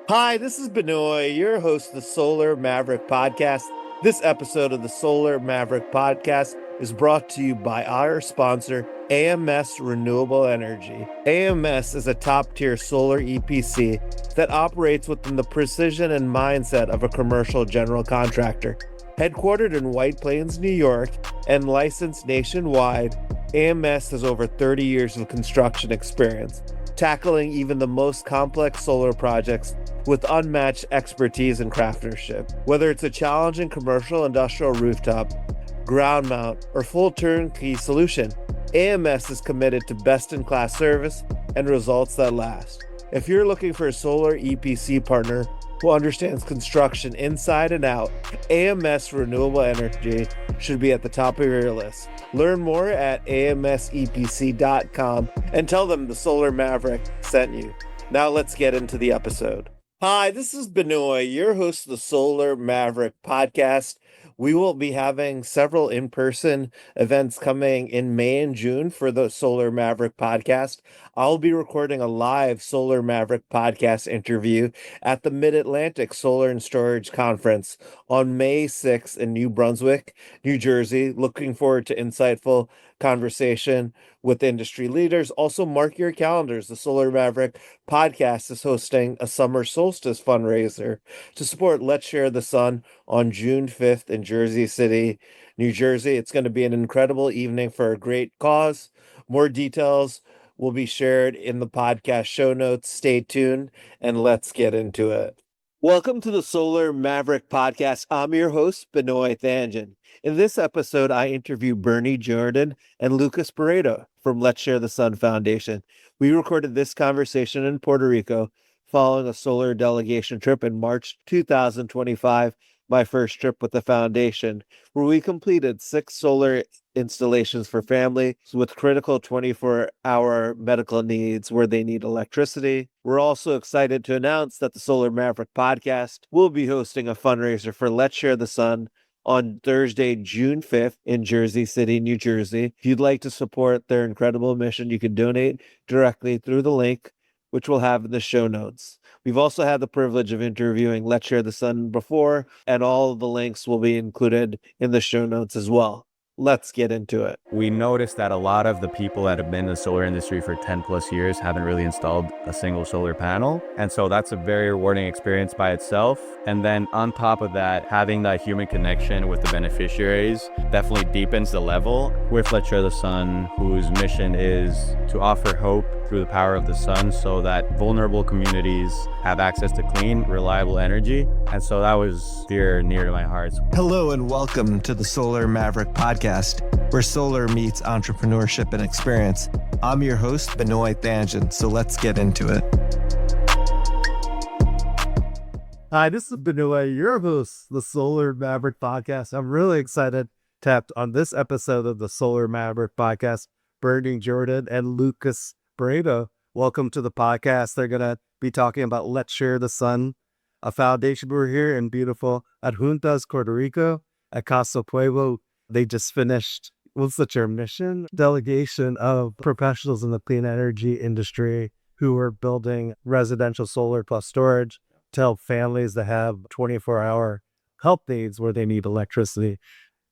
Hi, this is Benoy, your host of the Solar Maverick Podcast. This episode of the Solar Maverick Podcast is brought to you by our sponsor, AMS Renewable Energy. AMS is a top-tier solar EPC that operates within the precision and mindset of a commercial general contractor. Headquartered in White Plains, New York, and licensed nationwide, AMS has over 30 years of construction experience, tackling even the most complex solar projects with unmatched expertise and craftsmanship. Whether it's a challenging commercial industrial rooftop, ground mount, or full turnkey solution, AMS is committed to best-in-class service and results that last. If you're looking for a solar EPC partner who understands construction inside and out, AMS Renewable Energy should be at the top of your list. Learn more at amsepc.com and tell them the Solar Maverick sent you. Now let's get into the episode. Hi, this is Benoy, your host of the Solar Maverick Podcast. We will be having several in-person events coming in May and June for the Solar Maverick Podcast. I'll be recording a live Solar Maverick Podcast interview at the Mid-Atlantic Solar and Storage Conference on May 6th in New Brunswick, New Jersey. Looking forward to insightful conversation with industry leaders. Also, mark your calendars. The Solar Maverick Podcast is hosting a summer solstice fundraiser to support Let's Share the Sun on June 5th in Jersey City, New Jersey. It's going to be an incredible evening for a great cause. More details will be shared in the podcast show notes. Stay tuned and let's get into it. Welcome to the Solar Maverick Podcast. I'm your host, Benoy Thanjan. In this episode, I interview Benoy Thanjan and Lucas Barreto from Let's Share the Sun Foundation. We recorded this conversation in Puerto Rico following a solar delegation trip in March 2025, my first trip with the foundation, where we completed 6 solar installations for families with critical 24-hour medical needs where they need electricity. We're also excited to announce that the Solar Maverick Podcast will be hosting a fundraiser for Let's Share the Sun on Thursday, June 5th in Jersey City, New Jersey. If you'd like to support their incredible mission, you can donate directly through the link, which we'll have in the show notes. We've also had the privilege of interviewing Let's Share the Sun before, and all of the links will be included in the show notes as well. Let's get into it. We noticed that a lot of the people that have been in the solar industry for 10 plus years haven't really installed a single solar panel. And so that's a very rewarding experience by itself. And then on top of that, having that human connection with the beneficiaries definitely deepens the level with Let's Share the Sun, whose mission is to offer hope through the power of the sun so that vulnerable communities have access to clean, reliable energy. And so that was near to my heart. Hello and welcome to the Solar Maverick Podcast, where solar meets entrepreneurship and experience. I'm your host, Benoy Thanjan, so let's get into it. Hi, this is Benoy, your host, the Solar Maverick Podcast. I'm really excited to have on this episode of the Solar Maverick Podcast, Benoy Thanjan and Lucas Barreto. Welcome to the podcast. They're going to be talking about Let's Share the Sun, a foundation. We're here in beautiful Adjuntas, Puerto Rico, at Casa Pueblo. They just finished, what's the term, mission? Delegation of professionals in the clean energy industry who are building residential solar plus storage to help families that have 24-hour help needs where they need electricity.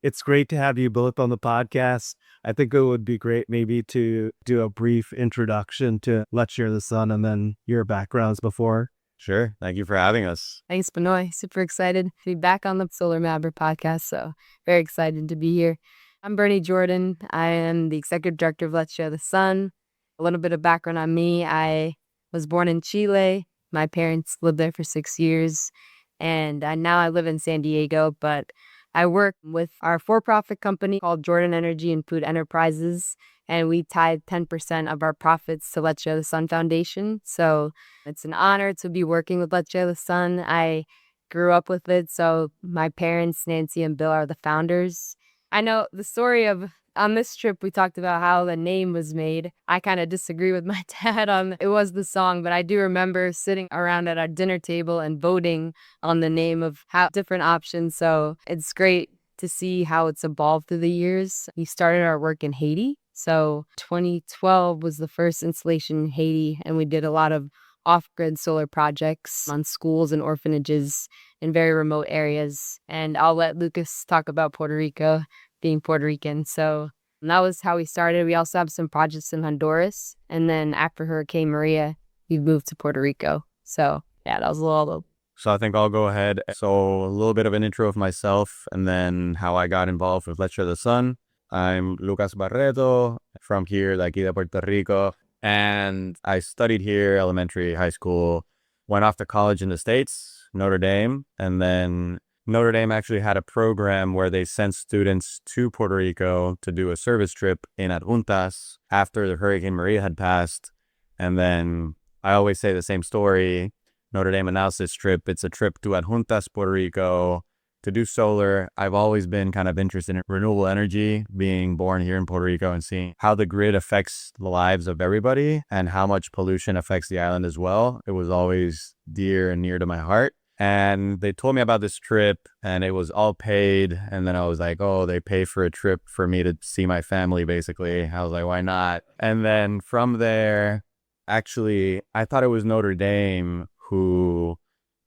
It's great to have you both on the podcast. I think it would be great maybe to do a brief introduction to Let's Share the Sun and then your backgrounds before. Sure. Thank you for having us. Thanks, Benoy. Super excited to be back on the Solar Maverick Podcast. So very excited to be here. I'm Benoy Thanjan. I am the Executive Director of Let's Share the Sun. A little bit of background on me. I was born in Chile. My parents lived there for 6 years. And now I live in San Diego, but I work with our for-profit company called Jordan Energy and Food Enterprises, and we tithe 10% of our profits to Let's Share the Sun Foundation. So it's an honor to be working with Let's Share the Sun. I grew up with it, so my parents, Nancy and Bill, are the founders. I know the story of, on this trip, we talked about how the name was made. I kind of disagree with my dad on it was the song, but I do remember sitting around at our dinner table and voting on the name of how different options. So it's great to see how it's evolved through the years. We started our work in Haiti. So 2012 was the first installation in Haiti, and we did a lot of off-grid solar projects on schools and orphanages in very remote areas. And I'll let Lucas talk about Puerto Rico, being Puerto Rican. So that was how we started. We also have some projects in Honduras. And then after Hurricane Maria, we moved to Puerto Rico. So yeah, that was a little. So I think I'll go ahead. So a little bit of an intro of myself and then how I got involved with Let's Share the Sun. I'm Lucas Barreto from here, de aquí de Puerto Rico. And I studied here, elementary, high school, went off to college in the States, Notre Dame. And then Notre Dame actually had a program where they sent students to Puerto Rico to do a service trip in Adjuntas after the Hurricane Maria had passed. And then I always say the same story. Notre Dame announced this trip. It's a trip to Adjuntas, Puerto Rico, to do solar. I've always been kind of interested in renewable energy, being born here in Puerto Rico and seeing how the grid affects the lives of everybody and how much pollution affects the island as well. It was always dear and near to my heart. And they told me about this trip and it was all paid. And then I was like, oh, they pay for a trip for me to see my family, basically. I was like, why not? And then from there, actually, I thought it was Notre Dame who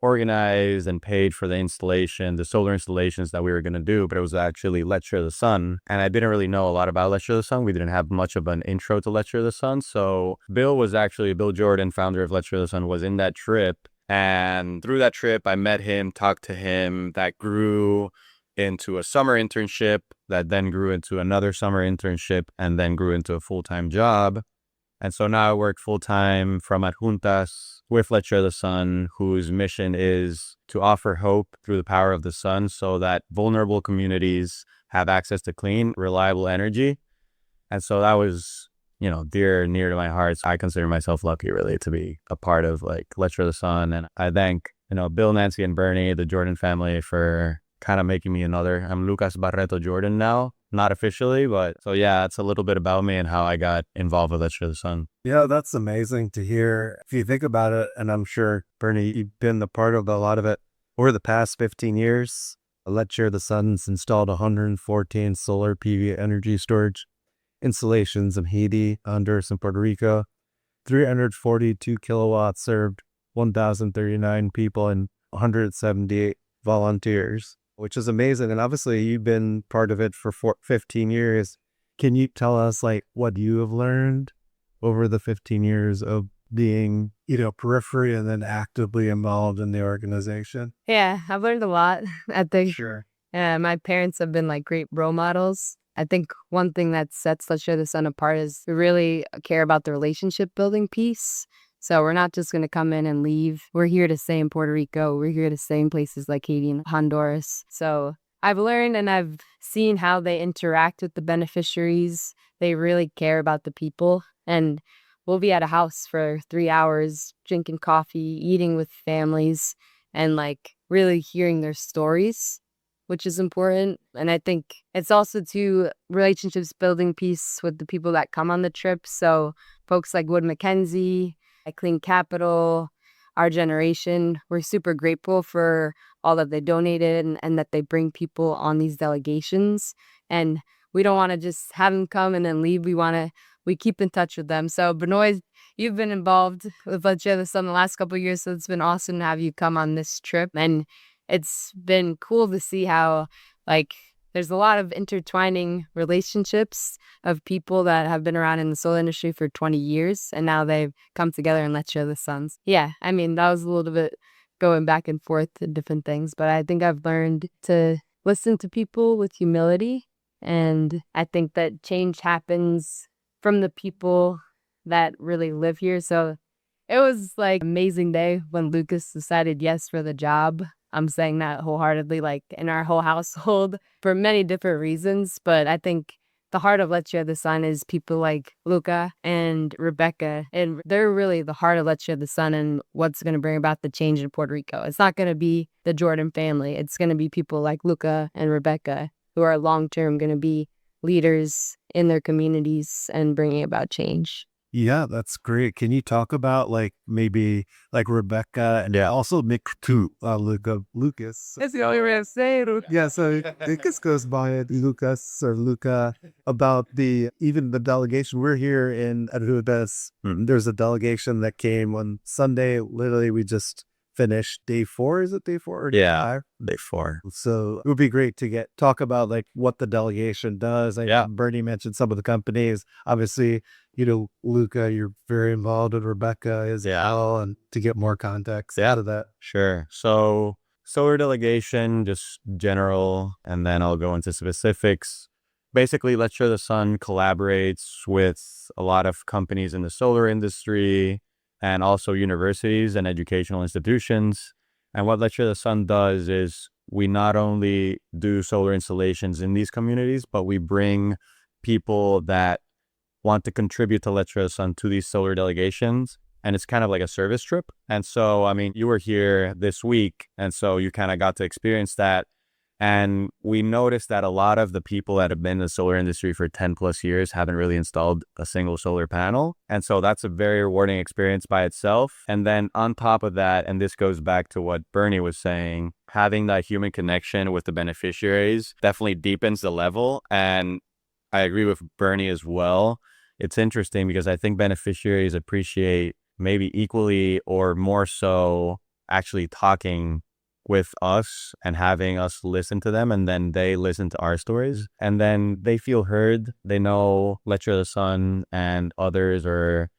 organized and paid for the installation, the solar installations that we were going to do, but it was actually Let's Share the Sun. And I didn't really know a lot about Let's Share the Sun. We didn't have much of an intro to Let's Share the Sun. So Bill Jordan, founder of Let's Share the Sun, was in that trip. And through that trip, I met him, talked to him. That grew into a summer internship that then grew into another summer internship and then grew into a full-time job. And so now I work full-time from Adjuntas with Let's Share the Sun, whose mission is to offer hope through the power of the sun so that vulnerable communities have access to clean, reliable energy. And so that was, dear and near to my heart. So I consider myself lucky, really, to be a part of Let's Share the Sun. And I thank, Bill, Nancy, and Bernie, the Jordan family, for kind of making me another. I'm Lucas Barreto Jordan now. Not officially, but so yeah, it's a little bit about me and how I got involved with Let's Share the Sun. Yeah, that's amazing to hear. If you think about it, and I'm sure, Bernie, you've been a part of a lot of it over the past 15 years. Let's Share the Sun's installed 114 solar PV energy storage installations in Haiti, Honduras, and Puerto Rico. 342 kilowatts served 1,039 people and 178 volunteers, which is amazing. And obviously you've been part of it for 15 years. Can you tell us what you have learned over the 15 years of being, periphery and then actively involved in the organization? Yeah, I've learned a lot. I think Sure. my parents have been great role models. I think one thing that sets Let's Share the Sun apart is we really care about the relationship building piece. So we're not just going to come in and leave. We're here to stay in Puerto Rico. We're here to stay in places like Haiti and Honduras. So I've learned and I've seen how they interact with the beneficiaries. They really care about the people. And we'll be at a house for 3 hours, drinking coffee, eating with families, and really hearing their stories, which is important. And I think it's also to relationships building piece with the people that come on the trip. So folks like Wood Mackenzie, Clean Capital, our generation, we're super grateful for all that they donated and that they bring people on these delegations. And we don't want to just have them come and then leave. We keep in touch with them. So Benoy, you've been involved with Let's Share the Sun the last couple of years. So it's been awesome to have you come on this trip. And it's been cool to see how there's a lot of intertwining relationships of people that have been around in the solar industry for 20 years. And now they've come together and Let's Share the Sun. Yeah, I mean, that was a little bit going back and forth to different things. But I think I've learned to listen to people with humility. And I think that change happens from the people that really live here. So it was amazing day when Lucas decided yes for the job. I'm saying that wholeheartedly, in our whole household for many different reasons. But I think the heart of Let's Share the Sun is people like Luca and Rebecca. And they're really the heart of Let's Share the Sun and what's going to bring about the change in Puerto Rico. It's not going to be the Jordan family. It's going to be people like Luca and Rebecca who are long-term going to be leaders in their communities and bringing about change. Yeah, that's great. Can you talk about like maybe like Rebecca and also Mick too, Lucas? That's the only way to say it. Yeah, so Lucas goes by it, Lucas or Luca, about the even the delegation. We're here in Adjuntas. There's a delegation that came on Sunday. Literally, we just finished day 4. Is it day 4 or day Yeah, 5? day 4. So it would be great to talk about like what the delegation does. Yeah. Bernie mentioned some of the companies. Obviously, Luca, you're very involved with Rebecca as well, and to get more context out of that. Sure. So solar delegation, just general, and then I'll go into specifics. Basically, Let's Share the Sun collaborates with a lot of companies in the solar industry and also universities and educational institutions. And what Let's Share the Sun does is we not only do solar installations in these communities, but we bring people that want to contribute to Let's Share the Sun to these solar delegations. And it's kind of like a service trip. And so, I mean, you were here this week, and so you kind of got to experience that. And we noticed that a lot of the people that have been in the solar industry for 10 plus years haven't really installed a single solar panel. And so that's a very rewarding experience by itself. And then on top of that, and this goes back to what Bernie was saying, having that human connection with the beneficiaries definitely deepens the level. And I agree with Bernie as well. It's interesting because I think beneficiaries appreciate maybe equally or more so actually talking with us and having us listen to them, and then they listen to our stories, and then they feel heard. They know Let's Share the Sun and others are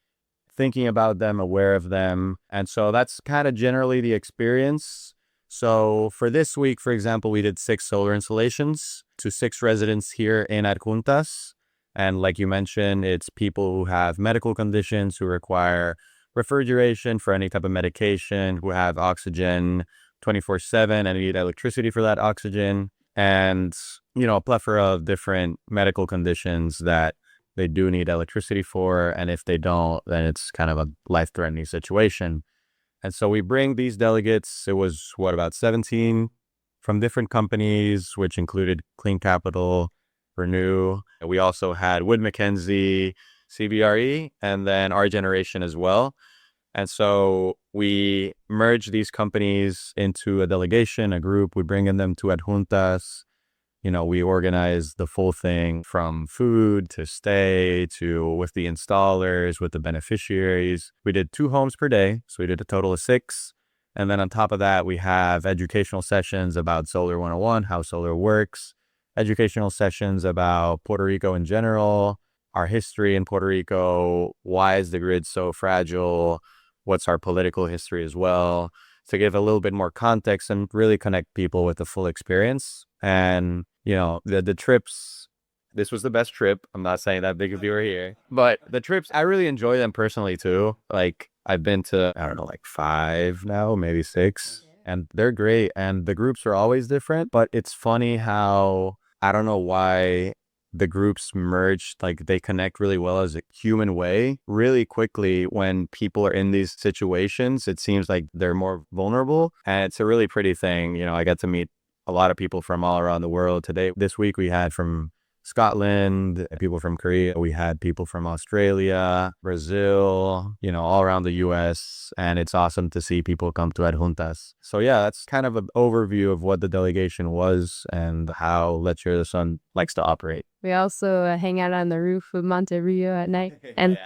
thinking about them, aware of them. And so that's kind of generally the experience. So for this week, for example, we did 6 solar installations to 6 residents here in Adjuntas. And like you mentioned, it's people who have medical conditions, who require refrigeration for any type of medication, who have oxygen 24/7 and need electricity for that oxygen, and a plethora of different medical conditions that they do need electricity for, and if they don't, then it's kind of a life-threatening situation. And so we bring these delegates. It was about 17 from different companies, which included Clean Capital, Renew. We also had Wood Mackenzie, CBRE, and then our generation as well. And so we merge these companies into a delegation, a group. We bring in them to Adjuntas. We organize the full thing from food to stay to with the installers, with the beneficiaries. We did 2 homes per day. So we did a total of 6. And then on top of that, we have educational sessions about Solar 101, how solar works, educational sessions about Puerto Rico in general, our history in Puerto Rico, why is the grid so fragile, what's our political history as well, to give a little bit more context and really connect people with the full experience. And, the trips, this was the best trip. I'm not saying that big if you were here, but the trips, I really enjoy them personally too. Like I've been to, I don't know, like 5 now, maybe 6, and they're great. And the groups are always different, but it's funny how, I don't know why the groups merge, like they connect really well as a human way really quickly. When people are in these situations, it seems like they're more vulnerable, and it's a really pretty thing. I got to meet a lot of people from all around the world today. This week we had from Scotland, people from Korea, we had people from Australia, Brazil, all around the US, and it's awesome to see people come to Adjuntas. So yeah, that's kind of an overview of what the delegation was and how Let's Share the Sun likes to operate. We also hang out on the roof of Monte Rio at night, and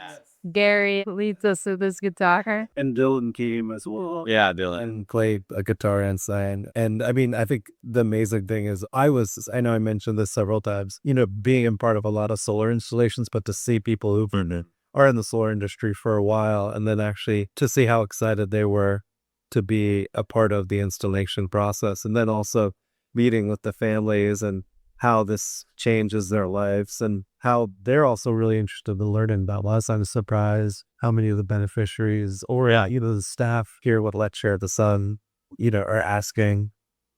Gary leads us with his guitar. And Dylan came as well. Yeah, Dylan. And played a guitar and sang. And I mean, I think the amazing thing is I know I mentioned this several times, being a part of a lot of solar installations, but to see people who are in the solar industry for a while, and then actually to see how excited they were to be a part of the installation process, and then also meeting with the families and how this changes their lives and how they're also really interested in learning about us. I'm surprised how many of the beneficiaries or the staff here with Let's Share the Sun, are asking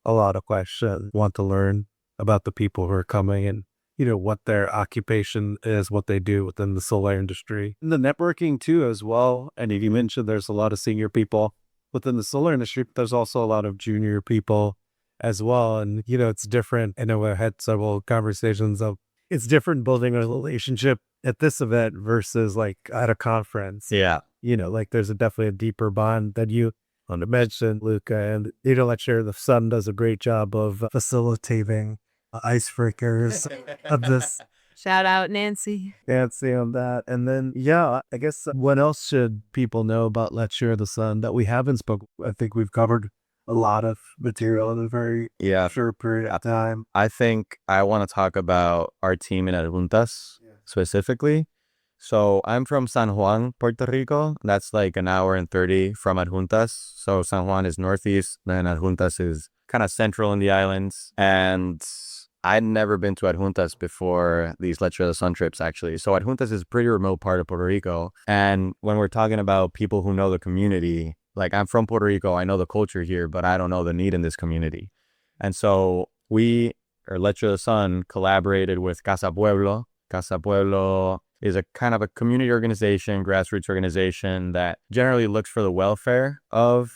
a lot of questions, want to learn about the people who are coming and, what their occupation is, what they do within the solar industry. And the networking too as well. And you mentioned there's a lot of senior people within the solar industry, but there's also a lot of junior people as well. And, it's different. I know I had several conversations of it's different building a relationship at this event versus like at a conference. Yeah. Like there's definitely a deeper bond that you want to mention, Luca, and Let's the Sun does a great job of facilitating icebreakers of this. Shout out Nancy. Fancy on that. And then, yeah, I guess what else should people know about Let's Share the Sun that we haven't spoken? I think we've covered a lot of material in a very short period of time. I think I want to talk about our team in Adjuntas specifically. So I'm from San Juan, Puerto Rico. That's like an hour and 30 from Adjuntas. So San Juan is northeast, then Adjuntas is kind of central in the islands. And I'd never been to Adjuntas before these Let's Share the Sun trips, actually. So Adjuntas is a pretty remote part of Puerto Rico. And when we're talking about people who know the community, like I'm from Puerto Rico, I know the culture here, but I don't know the need in this community. And so Let's Share the Sun collaborated with Casa Pueblo. Casa Pueblo is a kind of a community organization, grassroots organization that generally looks for the welfare of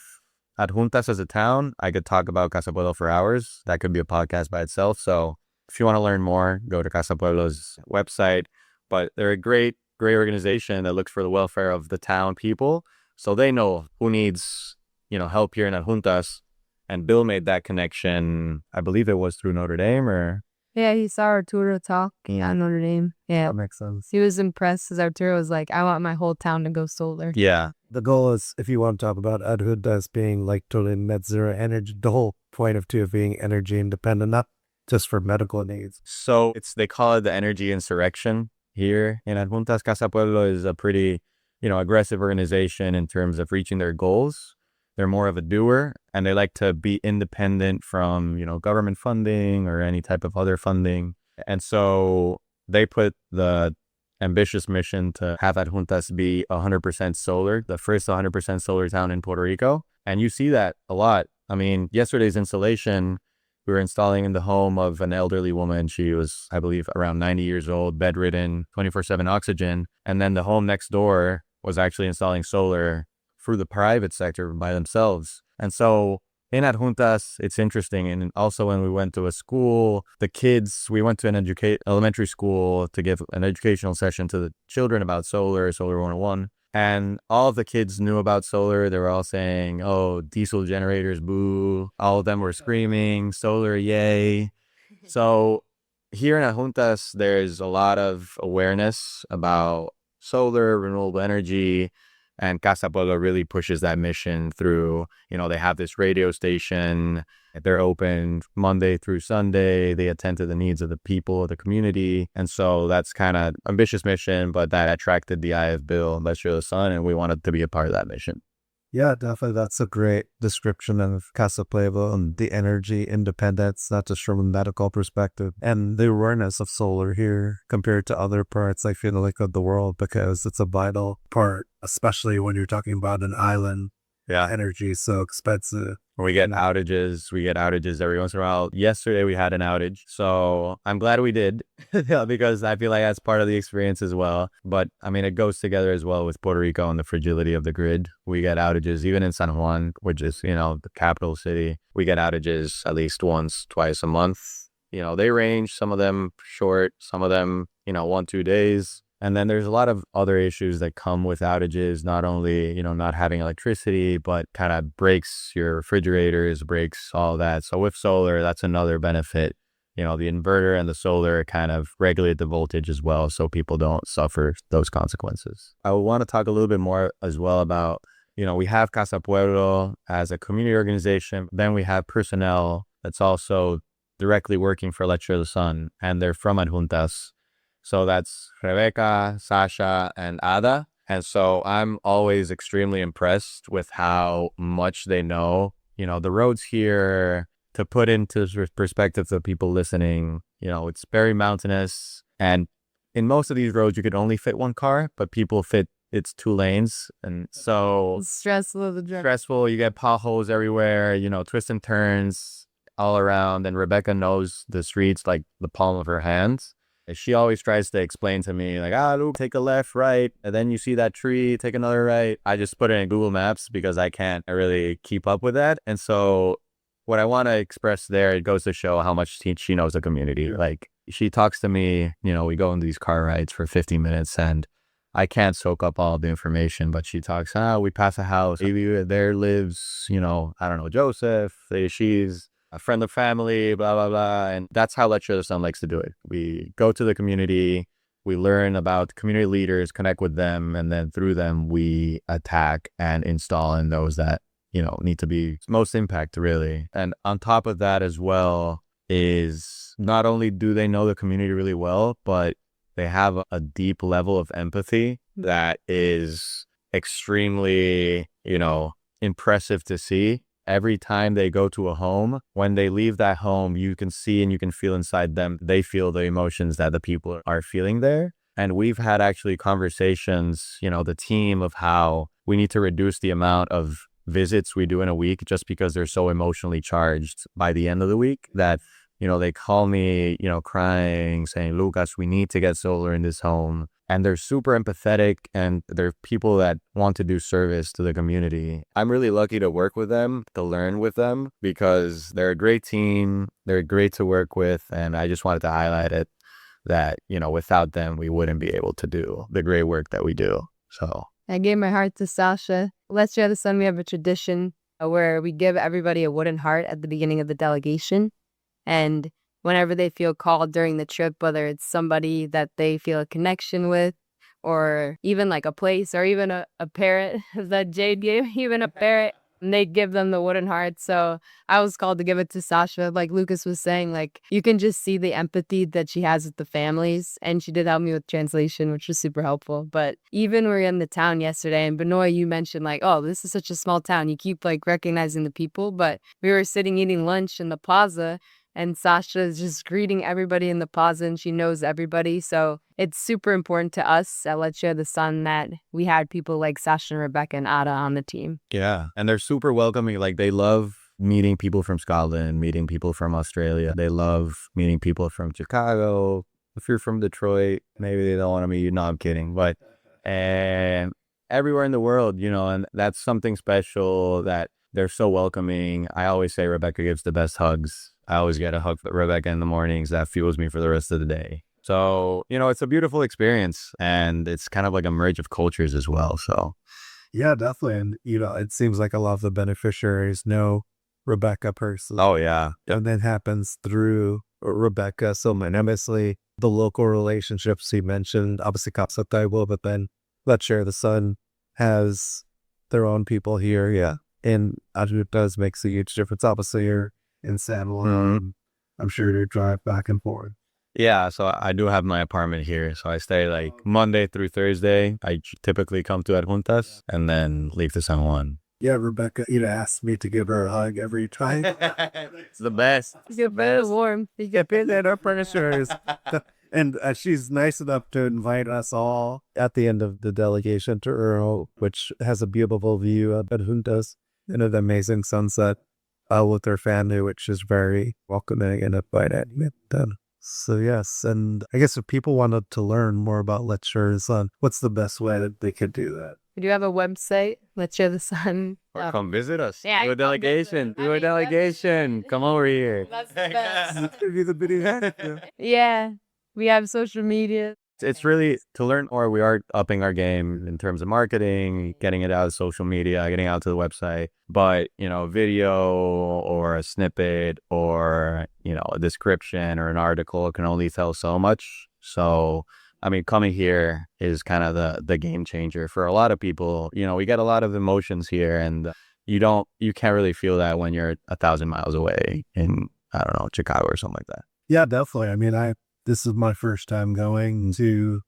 Adjuntas as a town. I could talk about Casa Pueblo for hours. That could be a podcast by itself. So if you want to learn more, go to Casa Pueblo's website. But they're a great organization that looks for the welfare of the town people. So they know who needs, help here in Adjuntas. And Bill made that connection. I believe it was through Notre Dame or... Yeah, he saw Arturo talk on Notre Dame. Yeah. That makes sense. He was impressed as Arturo was like, I want my whole town to go solar. Yeah. The goal is, if you want to talk about Adjuntas being like totally net zero energy, the whole point of being energy independent, not just for medical needs. So they call it the energy insurrection here in Adjuntas. Casa Pueblo is a pretty, aggressive organization in terms of reaching their goals. They're more of a doer, and they like to be independent from, government funding or any type of other funding. And so they put the ambitious mission to have Adjuntas be 100% solar, the first 100% solar town in Puerto Rico. And you see that a lot. I mean, yesterday's installation, we were installing in the home of an elderly woman. She was, I believe, around 90 years old, bedridden, 24/7 oxygen. And then the home next door was actually installing solar through the private sector by themselves. And so in Adjuntas, it's interesting. And also when we went to a school, we went to an elementary school to give an educational session to the children about solar 101. And all of the kids knew about solar. They were all saying, oh, diesel generators, boo. All of them were screaming, solar, yay. So here in Adjuntas, there's a lot of awareness about solar, renewable energy. And Casa Pueblo really pushes that mission through, they have this radio station. They're open Monday through Sunday. They attend to the needs of the people of the community. And so that's kind of ambitious mission, but that attracted the eye of Bill, Let's Share the Sun, and we wanted to be a part of that mission. Yeah, definitely. That's a great description of Casa Pueblo and the energy independence, not just from a medical perspective, and the awareness of solar here compared to other parts, I feel like, of the world, because it's a vital part, especially when you're talking about an island. Yeah, energy is so expensive. We get outages every once in a while. Yesterday we had an outage, so I'm glad we did because I feel like that's part of the experience as well. But I mean, it goes together as well with Puerto Rico and the fragility of the grid. We get outages even in San Juan, which is, the capital city. We get outages at least once, twice a month. They range, some of them short, some of them, 1-2 days. And then there's a lot of other issues that come with outages, not only, not having electricity, but kind of breaks your refrigerators, breaks all that. So with solar, that's another benefit. The inverter and the solar kind of regulate the voltage as well, so people don't suffer those consequences. I want to talk a little bit more as well about, we have Casa Pueblo as a community organization. Then we have personnel that's also directly working for Let's Share the Sun, and they're from Adjuntas. So that's Rebecca, Sasha, and Ada. And so I'm always extremely impressed with how much they know. The roads here, to put into perspective to people listening, it's very mountainous. And in most of these roads, you could only fit one car, but people fit, it's 2 lanes. And so It's stressful. You get potholes everywhere, twists and turns all around. And Rebecca knows the streets like the palm of her hands. She always tries to explain to me, like, look, take a left, right, and then you see that tree, take another right. I just put it in Google Maps because I can't really keep up with that. And so what I want to express there, it goes to show how much she knows the community. Like, she talks to me, we go on these car rides for 50 minutes and I can't soak up all the information, but she talks, we pass a house. Maybe there lives, I don't know, Joseph. She's a friend of family, blah, blah, blah. And that's how Let's Share the Sun likes to do it. We go to the community, we learn about community leaders, connect with them, and then through them, we attack and install in those that, need to be most impact, really. And on top of that as well is not only do they know the community really well, but they have a deep level of empathy that is extremely, impressive to see. Every time they go to a home, when they leave that home, you can see and you can feel inside them, they feel the emotions that the people are feeling there. And we've had actually conversations, the team, of how we need to reduce the amount of visits we do in a week just because they're so emotionally charged by the end of the week that, they call me, crying, saying, Lucas, we need to get solar in this home. And they're super empathetic and they're people that want to do service to the community. I'm really lucky to work with them, to learn with them, because they're a great team. They're great to work with. And I just wanted to highlight it that, without them, we wouldn't be able to do the great work that we do. So I gave my heart to Sasha. Let's Share the Sun. We have a tradition where we give everybody a wooden heart at the beginning of the delegation. And whenever they feel called during the trip, whether it's somebody that they feel a connection with, or even like a place, or even a parrot that Jade gave, even a parrot, and they give them the wooden heart. So I was called to give it to Sasha. Like Lucas was saying, like you can just see the empathy that she has with the families. And she did help me with translation, which was super helpful. But even we were in the town yesterday, and Benoy, you mentioned like, oh, this is such a small town. You keep like recognizing the people. But we were sitting eating lunch in the plaza, and Sasha is just greeting everybody in the plaza, and she knows everybody. So it's super important to us at Let's Share the Sun that we had people like Sasha and Rebecca and Ada on the team. Yeah. And they're super welcoming. Like they love meeting people from Scotland, meeting people from Australia. They love meeting people from Chicago. If you're from Detroit, maybe they don't want to meet you. No, I'm kidding. But and everywhere in the world, and that's something special that they're so welcoming. I always say Rebecca gives the best hugs. I always get a hug from Rebecca in the mornings. That fuels me for the rest of the day. So, it's a beautiful experience, and it's kind of like a merge of cultures as well. So, Yeah, definitely. And, it seems like a lot of the beneficiaries know Rebecca personally. oh yeah. And that happens through Rebecca. So obviously the local relationships he mentioned, obviously Kapsataibo, but then Let's Share the Sun has their own people here. Yeah. And Adjuntas makes a huge difference. Obviously you're in San Juan. I'm sure you drive back and forth. Yeah, so I do have my apartment here. So I stay like Monday through Thursday. I typically come to Adjuntas and then leave to San Juan. Yeah, Rebecca, asked me to give her a hug every time. It's the best. You get very warm. You get paid at our furnitures. And she's nice enough to invite us all at the end of the delegation to Earl, which has a beautiful view of Adjuntas and an amazing sunset with her family, which is very welcoming and inviting. So yes, and I guess if people wanted to learn more about Let's Share the Sun, what's the best way that they could do that? We do have a website, Let's Share the Sun. Or come visit us. Yeah, Do a come delegation. visit. Do a delegation. Come over here. That's the best. Give you the video. Yeah, we have social media. It's really to learn more. We are upping our game in terms of marketing, getting it out of social media, getting out to the website. But, video or a snippet or, a description or an article can only tell so much. So, coming here is kind of the game changer for a lot of people. We get a lot of emotions here, and you can't really feel that when you're 1,000 miles away in, I don't know, Chicago or something like that. Yeah, definitely. This is my first time going to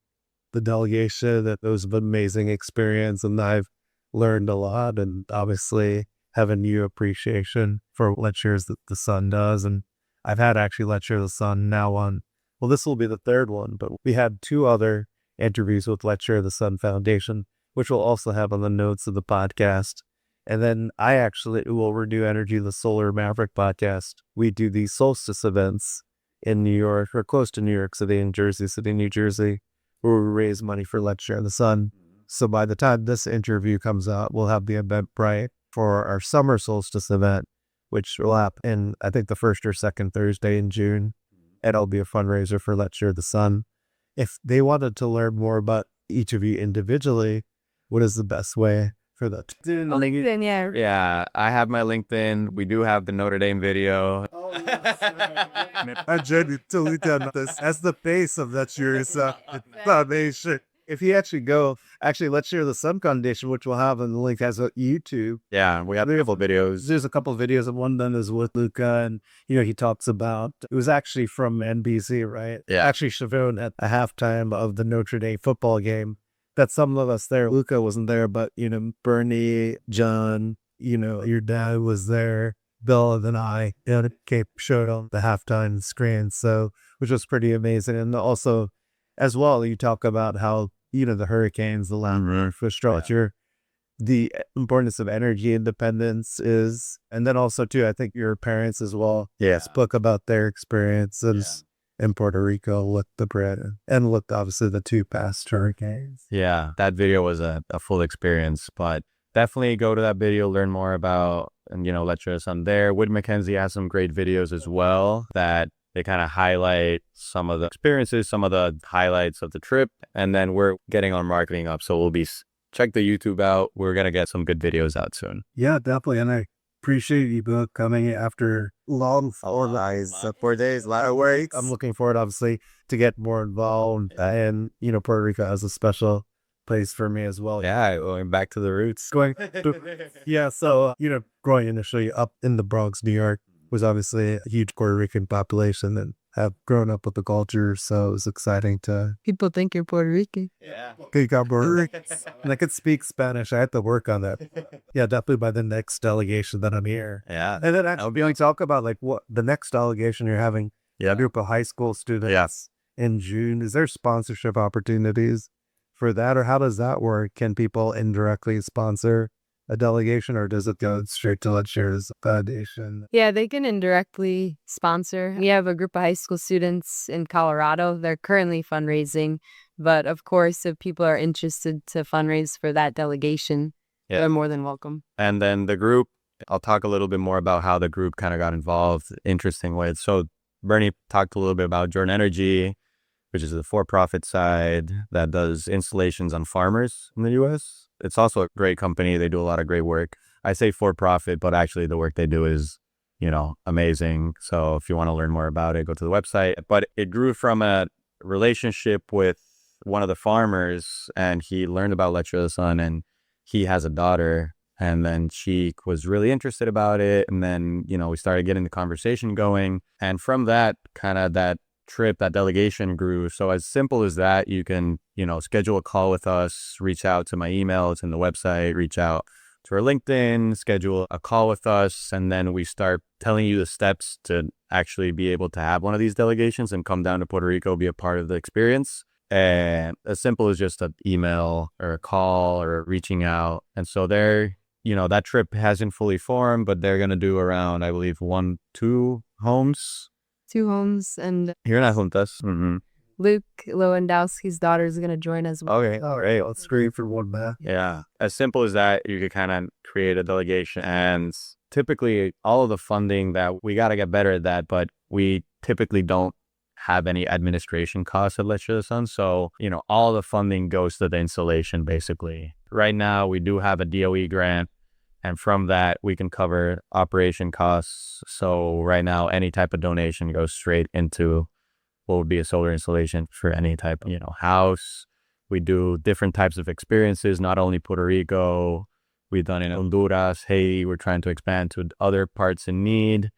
the delegation. That was an amazing experience, and I've learned a lot, and obviously have a new appreciation for Let's Share the Sun does. And I've had actually Let's Share the Sun now on, well, this will be the third one, but we had 2 other interviews with Let's Share the Sun Foundation, which we'll also have on the notes of the podcast. And then I actually will Renew Energy, the Solar Maverick podcast. We do these solstice events in New York, or close to New York City, in Jersey City, New Jersey, where we raise money for Let's Share the Sun. So by the time this interview comes out, we'll have the Eventbrite for our summer solstice event, which will happen in, I think, the first or second Thursday in June. and I'll be a fundraiser for Let's Share the Sun. If they wanted to learn more about each of you individually, what is the best way for that? LinkedIn, yeah. Yeah, I have my LinkedIn. We do have the Notre Dame video. I genuinely done this as the face of that year's foundation. If you actually go, Let's Share the Sun Foundation, which we'll have in the link, has a YouTube. Yeah, we have beautiful videos. There's a couple of videos, and one done is with Luca, and he talks about, it was actually from NBC, right? Yeah. Actually shown at a halftime of the Notre Dame football game. That some of us there, Luca wasn't there, but Bernie, John, your dad was there, Bill, and then I, showed on the halftime screen, so which was pretty amazing. And also, as well, you talk about how the hurricanes, the land infrastructure, the importance of energy independence is, and then also too, I think your parents as well, spoke about their experiences in Puerto Rico with the Barreto and with obviously the two past hurricanes. Yeah, that video was a full experience, but definitely go to that video, learn more about, and Let's Share the Sun there. Wood Mackenzie has some great videos as well that they kind of highlight some of the experiences, some of the highlights of the trip, and then we're getting our marketing up, so we'll be check the YouTube out. We're gonna get some good videos out soon. Yeah, definitely, and I appreciate you both coming after long 4 days, a lot of work. I'm looking forward, obviously, to get more involved, and Puerto Rico has a special place for me as well. Yeah, going back to the roots. So growing initially up in the Bronx, New York, was obviously a huge Puerto Rican population, and have grown up with the culture, so it was exciting to... People think you're Puerto Rican. Yeah. And I could speak Spanish. I had to work on that. Yeah, definitely by the next delegation that I'm here. Yeah. And then I'll be talk about like what the next delegation you're having. Yeah. A group of high school students in June. Is there sponsorship opportunities for that, or how does that work? Can people indirectly sponsor a delegation, or does it go straight to Let's Share the Foundation? Yeah, they can indirectly sponsor. We have a group of high school students in Colorado. They're currently fundraising, but of course, if people are interested to fundraise for that delegation, they're more than welcome. And then the group, I'll talk a little bit more about how the group kind of got involved. Interesting way. So Bernie talked a little bit about Jordan Energy, which is the for-profit side that does installations on farmers in the U.S. It's also a great company. They do a lot of great work. I say for-profit, but actually the work they do is, amazing. So if you want to learn more about it, go to the website. But it grew from a relationship with one of the farmers, and he learned about Let's Share the Sun, and he has a daughter, and then she was really interested about it. And then, we started getting the conversation going. And from that, kind of that trip, that delegation grew. So as simple as that, you can, schedule a call with us, reach out to my email, it's in the website, reach out to our LinkedIn, schedule a call with us, and then we start telling you the steps to actually be able to have one of these delegations and come down to Puerto Rico, be a part of the experience. And as simple as just an email or a call or reaching out. And so there, that trip hasn't fully formed, but they're going to do around, I believe, 2 homes. 2 homes, and Here in Adjuntas. Mm-hmm. Luke Lewandowski's daughter is going to join as well. Okay, all right, let's scream for one back. Yeah, as simple as that, you could kind of create a delegation. And typically, all of the funding that we got to get better at that, but we typically don't have any administration costs at Let's Share the Sun. So, all the funding goes to the installation, basically. Right now, we do have a DOE grant, and from that, we can cover operation costs. So right now, any type of donation goes straight into what would be a solar installation for any type of, house. We do different types of experiences, not only Puerto Rico. We've done in Honduras, Haiti. We're trying to expand to other parts in need.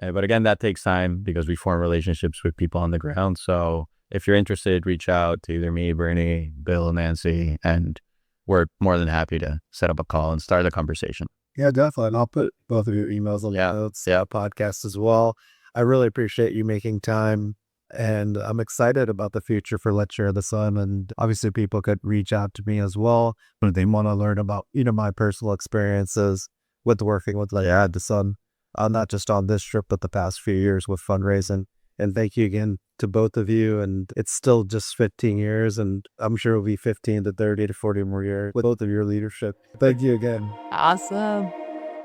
But again, that takes time because we form relationships with people on the ground. So if you're interested, reach out to either me, Bernie, Bill, Nancy, and we're more than happy to set up a call and start the conversation. Yeah, definitely. And I'll put both of your emails on the notes, podcast as well. I really appreciate you making time, and I'm excited about the future for Let's Share the Sun. And obviously people could reach out to me as well when they want to learn about, my personal experiences with working with Let's Share the Sun, not just on this trip, but the past few years with fundraising. And thank you again to both of you. And it's still just 15 years, and I'm sure it'll be 15 to 30 to 40 more years with both of your leadership. Thank you again. Awesome.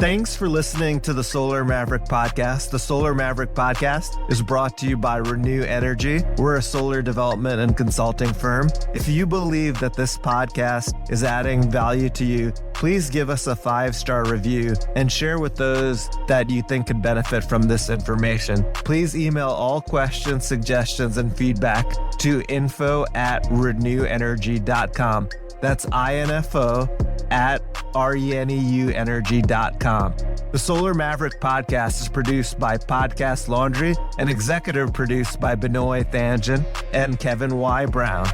Thanks for listening to the Solar Maverick Podcast. The Solar Maverick Podcast is brought to you by Renew Energy. We're a solar development and consulting firm. If you believe that this podcast is adding value to you, please give us a 5-star review and share with those that you think could benefit from this information. Please email all questions, suggestions, and feedback to info@renewenergy.com. That's info@reneuenergy.com. The Solar Maverick Podcast is produced by Podcast Laundry and executive produced by Benoy Thanjan and Kevin Y. Brown.